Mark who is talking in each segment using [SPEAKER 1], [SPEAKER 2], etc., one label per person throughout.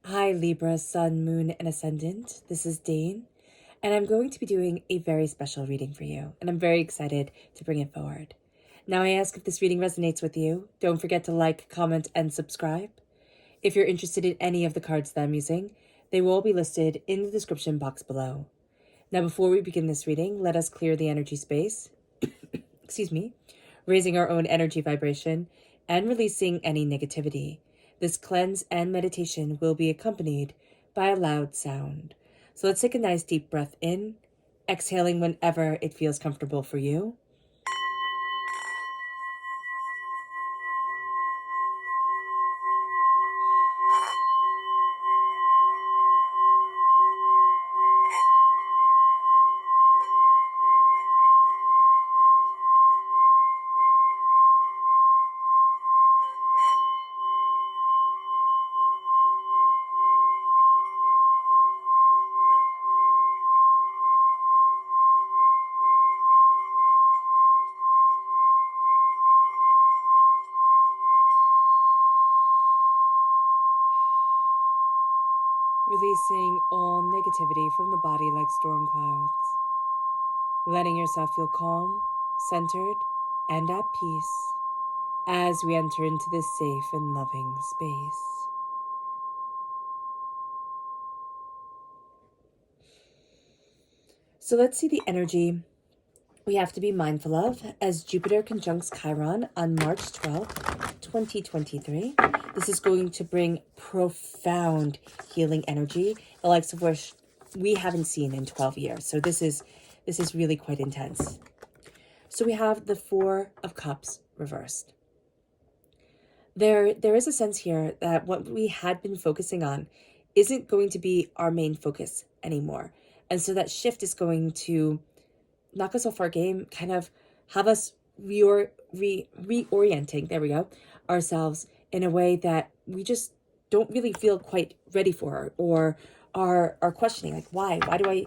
[SPEAKER 1] Hi Libra, Sun, Moon, and Ascendant. This is Dane, and I'm going to be doing a very special reading for you, and I'm very excited to bring it forward. Now I ask if this reading resonates with you, don't forget to like, comment, and subscribe. If you're interested in any of the cards that I'm using, they will all be listed in the description box below. Now before we begin this reading, let us clear the energy space, raising our own energy vibration and releasing any negativity. This cleanse and meditation will be accompanied by a loud sound. So let's take a nice deep breath in, exhaling whenever it feels comfortable for you. Releasing all negativity from the body like storm clouds. Letting yourself feel calm, centered, and at peace as we enter into this safe and loving space. So let's see the energy we have to be mindful of as Jupiter conjuncts Chiron on March 12th, 2023. This is going to bring profound healing energy, the likes of which we haven't seen in 12 years. So this is really quite intense. So we have the Four of Cups reversed. There is a sense here that what we had been focusing on isn't going to be our main focus anymore. And so that shift is going to knock us off our game, kind of have us reorienting, ourselves in a way that we just don't really feel quite ready for, or are questioning, like, why do I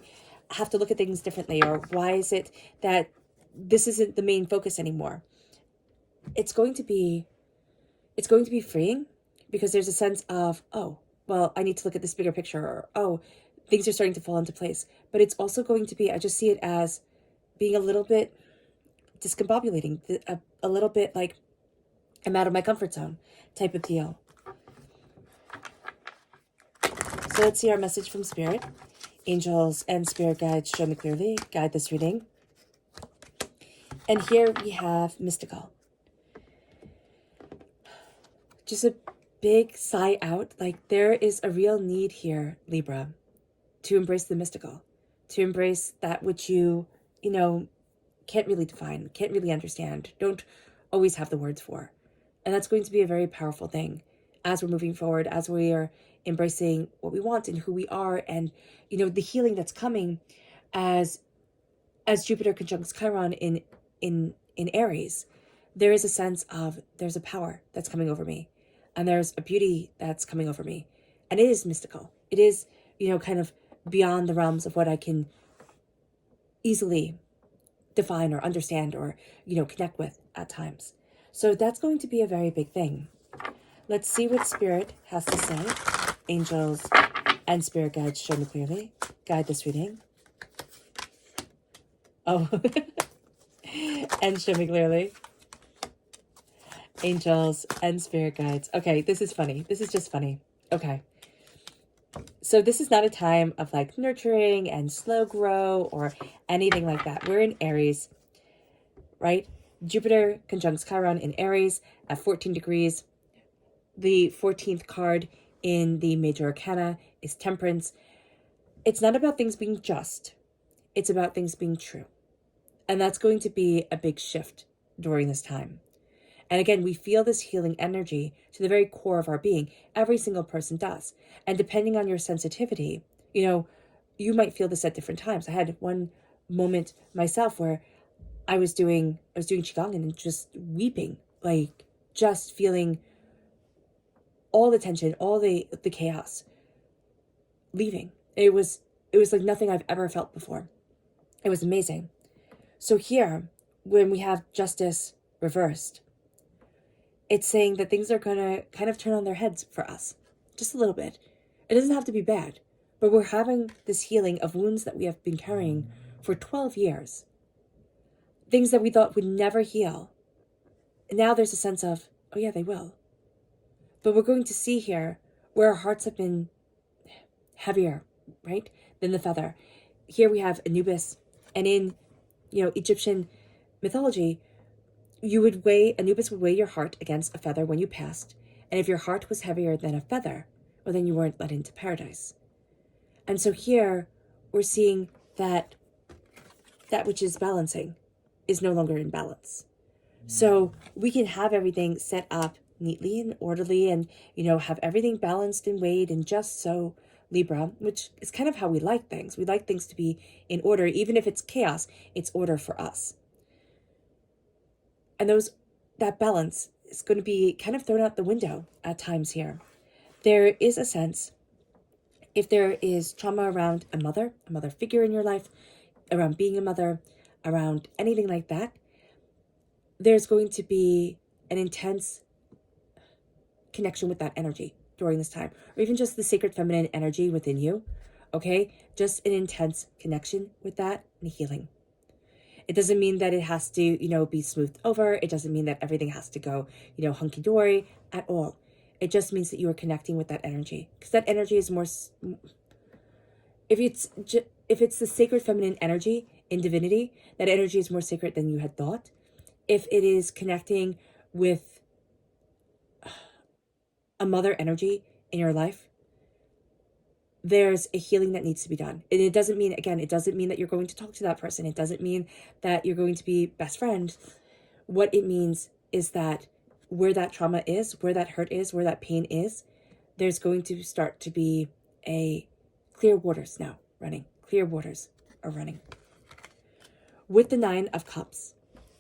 [SPEAKER 1] have to look at things differently, or why is it that this isn't the main focus anymore? It's going to be freeing, because there's a sense of, oh, well, I need to look at this bigger picture, or, oh, things are starting to fall into place. But it's also going to be, I just see it as being a little bit discombobulating, a little bit like I'm out of my comfort zone type of deal. So let's see our message from Spirit. Angels and Spirit guides, show me clearly, guide this reading. And here we have mystical. Just a big sigh out. Like, there is a real need here, Libra, to embrace the mystical, to embrace that which you can't really define, can't really understand, don't always have the words for. And that's going to be a very powerful thing as we're moving forward, as we are embracing what we want and who we are, and the healing that's coming as Jupiter conjuncts Chiron in Aries. There is a sense of, there's a power that's coming over me, and there's a beauty that's coming over me, and it is mystical. It is kind of beyond the realms of what I can easily define or understand or connect with at times. So that's going to be a very big thing. Let's see what Spirit has to say. Angels and Spirit guides, show me clearly, guide this reading. Oh, and show me clearly. Angels and Spirit guides. Okay, this is funny. This is just funny. Okay. So this is not a time of like nurturing and slow grow or anything like that. We're in Aries, right? Jupiter conjuncts Chiron in Aries at 14 degrees. The 14th card in the major arcana is Temperance. It's not about things being just. It's about things being true. And that's going to be a big shift during this time. And again, we feel this healing energy to the very core of our being. Every single person does. And depending on your sensitivity, you might feel this at different times. I had one moment myself where I was doing Qigong and just weeping, like just feeling all the tension, all the chaos leaving. It was like nothing I've ever felt before. It was amazing. So here, when we have justice reversed, it's saying that things are going to kind of turn on their heads for us, just a little bit. It doesn't have to be bad, but we're having this healing of wounds that we have been carrying for 12 years. Things that we thought would never heal. And now there's a sense of, oh yeah, they will. But we're going to see here where our hearts have been heavier, right, than the feather. Here we have Anubis, and in, Egyptian mythology, Anubis would weigh your heart against a feather when you passed, and if your heart was heavier than a feather, well, then you weren't let into paradise. And so here we're seeing that which is balancing is no longer in balance. So we can have everything set up neatly and orderly and, have everything balanced and weighed and just so, Libra, which is kind of how we like things. We like things to be in order. Even if it's chaos, it's order for us. And that balance is going to be kind of thrown out the window at times here. There is a sense, if there is trauma around a mother figure in your life, around being a mother, around anything like that, there's going to be an intense connection with that energy during this time, or even just the sacred feminine energy within you, okay? Just an intense connection with that and healing. It doesn't mean that it has to, be smoothed over. It doesn't mean that everything has to go, hunky-dory at all. It just means that you are connecting with that energy, because that energy is more, if it's the sacred feminine energy in divinity, that energy is more sacred than you had thought. If it is connecting with a mother energy in your life, there's a healing that needs to be done. And it doesn't mean that you're going to talk to that person. It doesn't mean that you're going to be best friends. What it means is that where that trauma is, where that hurt is, where that pain is, there's going to start to be a clear waters now running. Clear waters are running. With the Nine of Cups.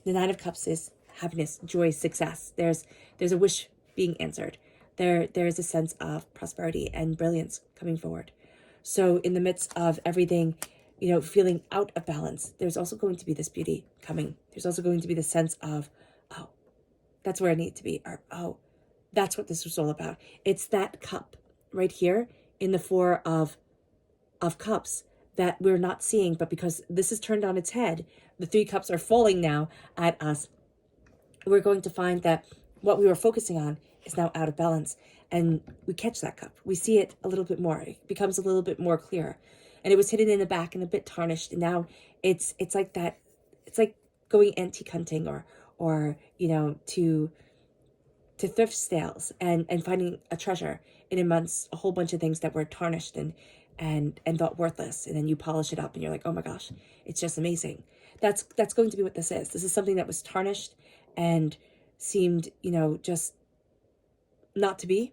[SPEAKER 1] The Nine of Cups is happiness, joy, success. There's a wish being answered. There is a sense of prosperity and brilliance coming forward. So in the midst of everything, feeling out of balance, there's also going to be this beauty coming. There's also going to be the sense of, oh, that's where I need to be. Or, oh, that's what this was all about. It's that cup right here in the Four of Cups that we're not seeing, but because this is turned on its head, the three cups are falling now at us. We're going to find that what we were focusing on is now out of balance, and we catch that cup. We see it a little bit more. It becomes a little bit more clear, and it was hidden in the back and a bit tarnished, and now it's like that. It's like going antique hunting or to thrift sales and finding a treasure in amongst a whole bunch of things that were tarnished and thought worthless, and then you polish it up and you're like, oh my gosh, it's just amazing. That's going to be what this is. This is something that was tarnished and seemed, just not to be.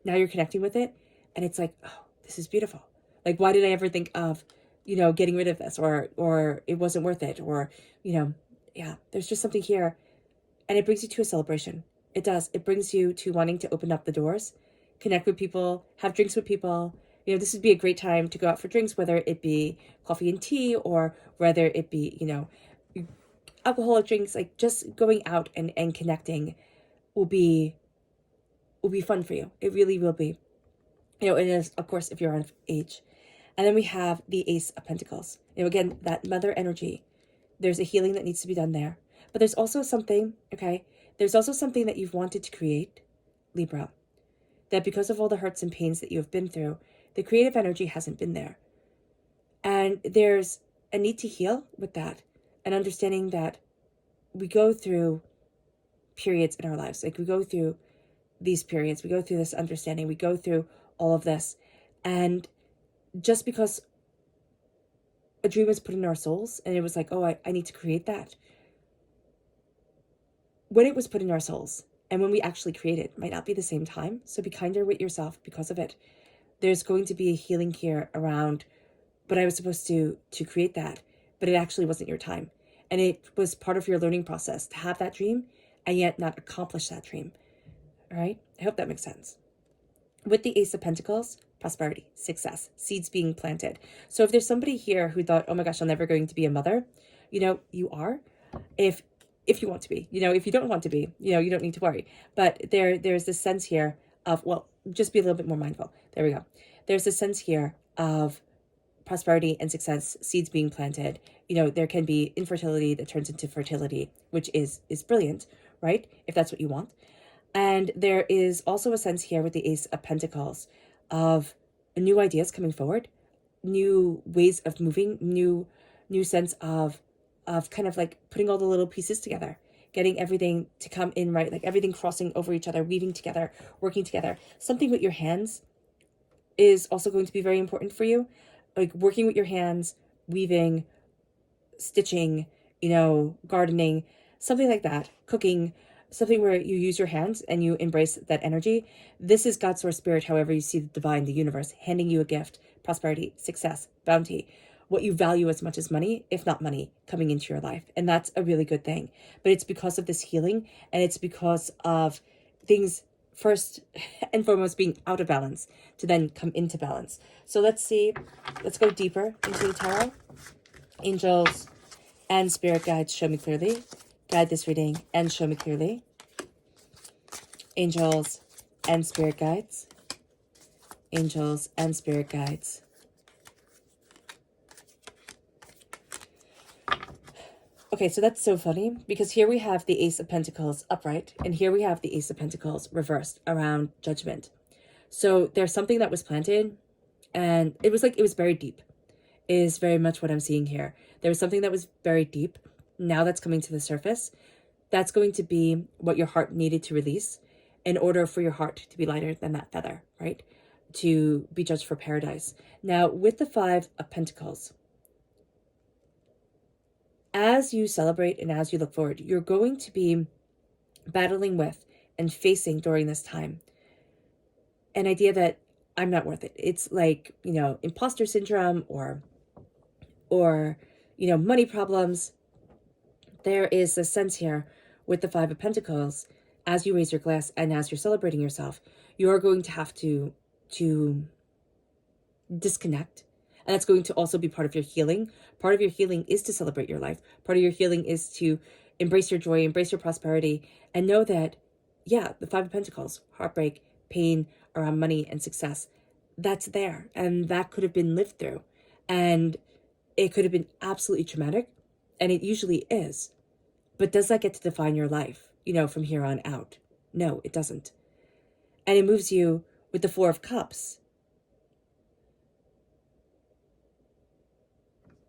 [SPEAKER 1] Now you're connecting with it, and it's like, oh, this is beautiful. Like, why did I ever think of, getting rid of this, or it wasn't worth it, or, yeah, there's just something here, and it brings you to a celebration. It does. It brings you to wanting to open up the doors, connect with people, have drinks with people. This would be a great time to go out for drinks, whether it be coffee and tea, or whether it be, alcoholic drinks. Like, just going out and connecting will be fun for you. It really will be. It is, of course, if you're of age. And then we have the Ace of Pentacles. Again, that mother energy. There's a healing that needs to be done there. But there's also something, okay? There's also something that you've wanted to create, Libra. That because of all the hurts and pains that you have been through, the creative energy hasn't been there. And there's a need to heal with that. And understanding that we go through periods in our lives. Like, we go through these periods, we go through this understanding, we go through all of this, and just because a dream was put in our souls and it was like, oh, I need to create that, when it was put in our souls and when we actually create it might not be the same time. So be kinder with yourself because of it. There's going to be a healing here around, but I was supposed to create that, but it actually wasn't your time, and it was part of your learning process to have that dream and yet not accomplish that dream. All right, I hope that makes sense. With the Ace of Pentacles, prosperity, success, seeds being planted. So if there's somebody here who thought, oh my gosh, I'm never going to be a mother, you are. If you want to be, if you don't want to be, you don't need to worry. But there's this sense here of, well, just be a little bit more mindful. There we go. There's a sense here of prosperity and success, seeds being planted. You know, there can be infertility that turns into fertility, which is brilliant, right? If that's what you want. And there is also a sense here with the Ace of Pentacles of new ideas coming forward, new ways of moving, new sense of kind of like putting all the little pieces together, getting everything to come in right, like everything crossing over each other, weaving together, working together. Something with your hands is also going to be very important for you. Like working with your hands, weaving, stitching, you know, gardening, something like that, cooking, something where you use your hands and you embrace that energy. This is God's source spirit, however you see the divine, the universe, handing you a gift, prosperity, success, bounty, what you value as much as money, if not money, coming into your life. And that's a really good thing. But it's because of this healing, and it's because of things first and foremost being out of balance to then come into balance. So let's see, let's go deeper into the tarot. Angels and spirit guides, show me clearly. Guide this reading and show me clearly. Angels and spirit guides. Angels and spirit guides. Okay, so that's so funny because here we have the Ace of Pentacles upright, and here we have the Ace of Pentacles reversed around Judgment. So there's something that was planted, and it was buried deep, is very much what I'm seeing here. There was something that was buried deep. Now that's coming to the surface. That's going to be what your heart needed to release in order for your heart to be lighter than that feather, right? To be judged for paradise. Now, with the Five of Pentacles, as you celebrate and as you look forward, you're going to be battling with and facing during this time an idea that I'm not worth it. It's like, you know, imposter syndrome or you know, money problems. There is a sense here with the Five of Pentacles, as you raise your glass and as you're celebrating yourself, you're going to have to disconnect. And that's going to also be part of your healing. Part of your healing is to celebrate your life. Part of your healing is to embrace your joy, embrace your prosperity, and know that, yeah, the Five of Pentacles, heartbreak, pain around money and success, that's there. And that could have been lived through. And it could have been absolutely traumatic. And it usually is. But does that get to define your life, you know, from here on out? No, it doesn't. And it moves you with the Four of Cups.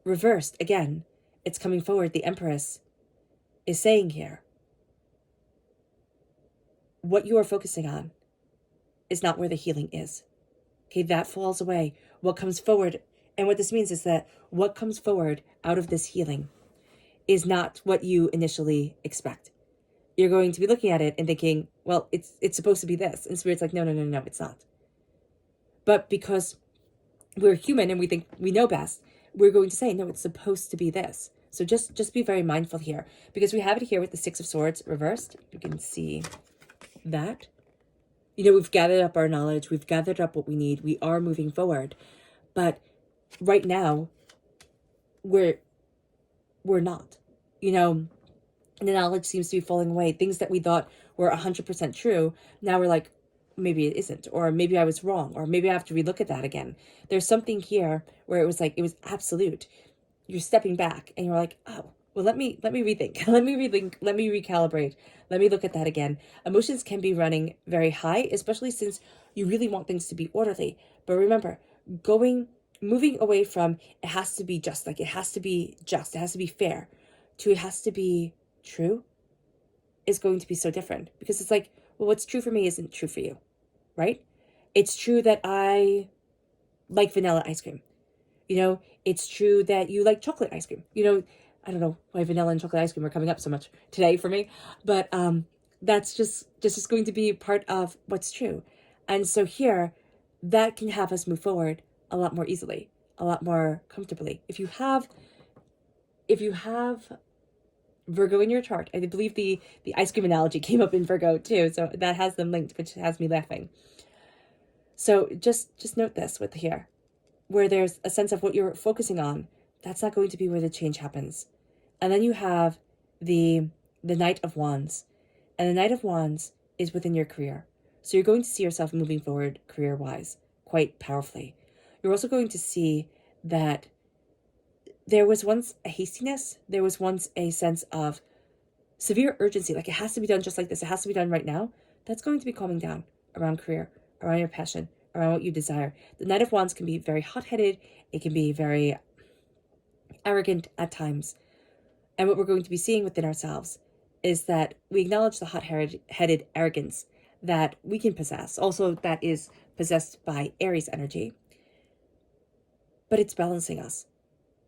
[SPEAKER 1] Reversed, again, it's coming forward. The Empress is saying here, what you are focusing on is not where the healing is. Okay, that falls away. What comes forward, and what this means is that what comes forward out of this healing is not what you initially expect. You're going to be looking at it and thinking, well, it's supposed to be this. And Spirit's like, no, it's not. But because we're human and we think we know best, we're going to say, no, it's supposed to be this. So just be very mindful here, because we have it here with the Six of Swords reversed. You can see that. You know, we've gathered up our knowledge. We've gathered up what we need. We are moving forward. But right now, we're not. You know, the knowledge seems to be falling away. Things that we thought were 100% true, now we're like, maybe it isn't, or maybe I was wrong, or maybe I have to relook at that again. There's something here where it was like, it was absolute. You're stepping back and you're like, oh, well, let me rethink. let me recalibrate. Let me look at that again. Emotions can be running very high, especially since you really want things to be orderly. But remember, moving away from it has to be just, like it has to be just, it has to be fair, to it has to be true, is going to be so different. Because it's like, well, what's true for me isn't true for you, right? It's true that I like vanilla ice cream. You know, it's true that you like chocolate ice cream. You know, I don't know why vanilla and chocolate ice cream are coming up so much today for me, but that's just going to be part of what's true. And so here, that can have us move forward a lot more easily, a lot more comfortably. If you have Virgo in your chart, I believe the ice cream analogy came up in Virgo too, so that has them linked, which has me laughing. So just note this with here, where there's a sense of what you're focusing on, that's not going to be where the change happens. And then you have the Knight of Wands. And the Knight of Wands is within your career, So you're going to see yourself moving forward career-wise quite powerfully. You're also going to see that there was once a hastiness. There was once a sense of severe urgency, like it has to be done just like this. It has to be done right now. That's going to be calming down around career, around your passion, around what you desire. The Knight of Wands can be very hot-headed. It can be very arrogant at times. And what we're going to be seeing within ourselves is that we acknowledge the hot-headed arrogance that we can possess. Also, that is possessed by Aries energy. But it's balancing us.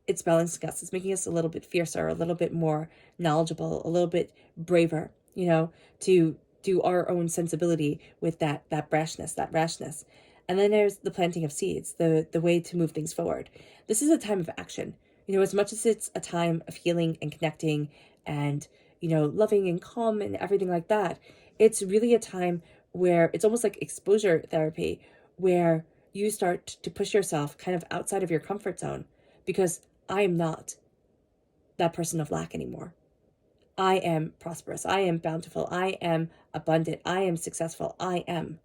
[SPEAKER 1] It's balancing us. It's making us a little bit fiercer, a little bit more knowledgeable, a little bit braver, to do our own sensibility with that brashness, that rashness. And then there's the planting of seeds, the way to move things forward. This is a time of action. As much as it's a time of healing and connecting and, loving and calm and everything like that, it's really a time where it's almost like exposure therapy, where you start to push yourself kind of outside of your comfort zone, because I am not that person of lack anymore. I am prosperous. I am bountiful. I am abundant. I am successful. I am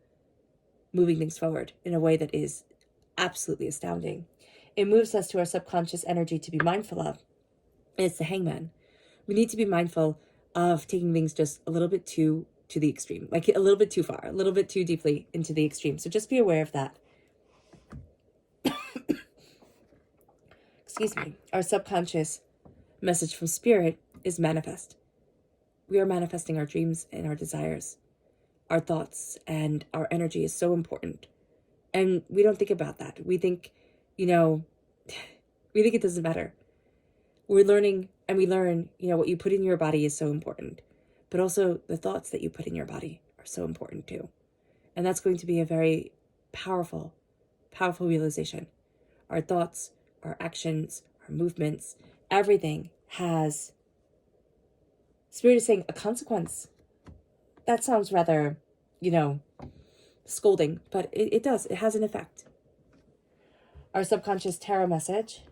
[SPEAKER 1] moving things forward in a way that is absolutely astounding. It moves us to our subconscious energy to be mindful of. And it's the Hangman. We need to be mindful of taking things just a little bit to the extreme, like a little bit too far, a little bit too deeply into the extreme. So just be aware of that. Excuse me. Our subconscious message from Spirit is manifest. We are manifesting our dreams and our desires. Our thoughts and our energy is so important. And we don't think about that. We think, we think it doesn't matter. We're learning, and we learn, what you put in your body is so important. But also the thoughts that you put in your body are so important too. And that's going to be a very powerful, powerful realization. Our thoughts, our actions, our movements, everything has, Spirit is saying, a consequence. That sounds rather, scolding, but it does. It has an effect. Our subconscious tarot message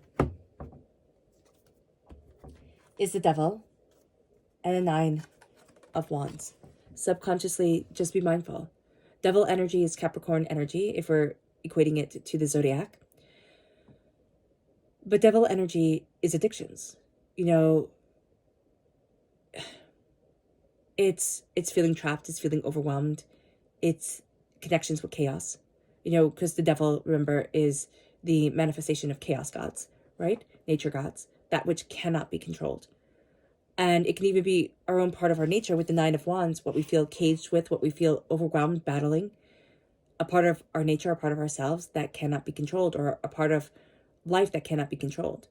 [SPEAKER 1] is the Devil and the 9 of Wands. Subconsciously, just be mindful. Devil energy is Capricorn energy, if we're equating it to the zodiac. But devil energy is addictions. It's feeling trapped, it's feeling overwhelmed, it's connections with chaos. Because the devil, remember, is the manifestation of chaos gods, right? Nature gods, that which cannot be controlled. And it can even be our own part of our nature with the 9 of Wands, what we feel caged with, what we feel overwhelmed, battling. A part of our nature, a part of ourselves that cannot be controlled, or a part of life that cannot be controlled.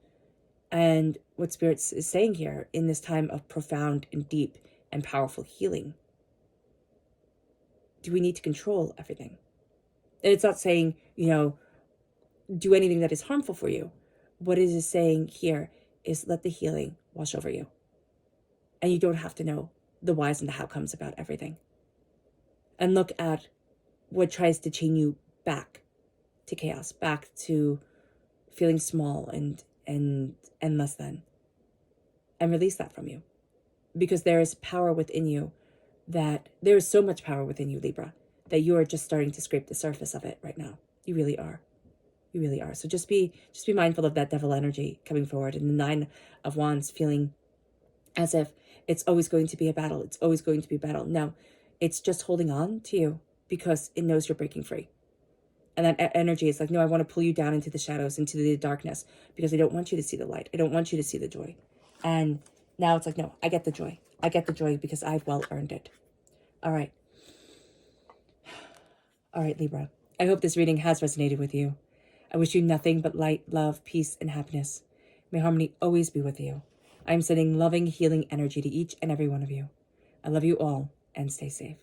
[SPEAKER 1] And what Spirit is saying here in this time of profound and deep and powerful healing, do we need to control everything? And it's not saying, do anything that is harmful for you. What it is saying here is let the healing wash over you. And you don't have to know the whys and the how comes about everything. And look at what tries to chain you back to chaos, back to feeling small and less than. And release that from you. Because there is power within you, that there is so much power within you, Libra, that you are just starting to scrape the surface of it right now. You really are. You really are. So just be mindful of that devil energy coming forward, and the 9 of Wands feeling as if it's always going to be a battle. It's always going to be a battle. No, it's just holding on to you because it knows you're breaking free. And that energy is like, no, I want to pull you down into the shadows, into the darkness, because I don't want you to see the light. I don't want you to see the joy. And now it's like, no, I get the joy. I get the joy because I've well earned it. All right. All right, Libra. I hope this reading has resonated with you. I wish you nothing but light, love, peace, and happiness. May harmony always be with you. I am sending loving, healing energy to each and every one of you. I love you all, and stay safe.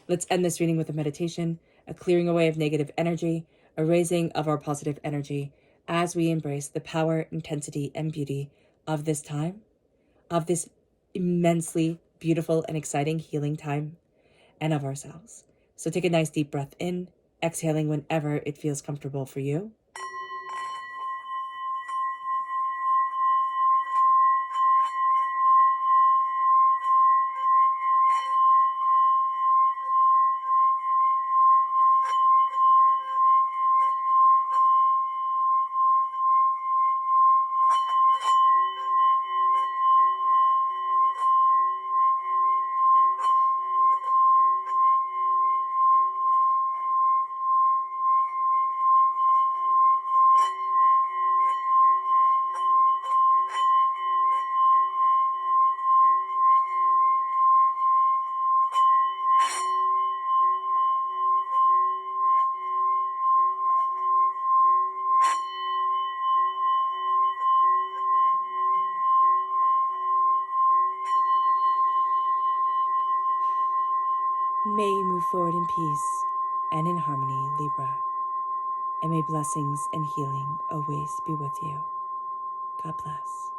[SPEAKER 1] Let's end this reading with a meditation, a clearing away of negative energy, a raising of our positive energy as we embrace the power, intensity, and beauty of this time, of this immensely beautiful and exciting healing time, and of ourselves. So take a nice deep breath in, exhaling whenever it feels comfortable for you. May you move forward in peace and in harmony, Libra. And may blessings and healing always be with you. God bless.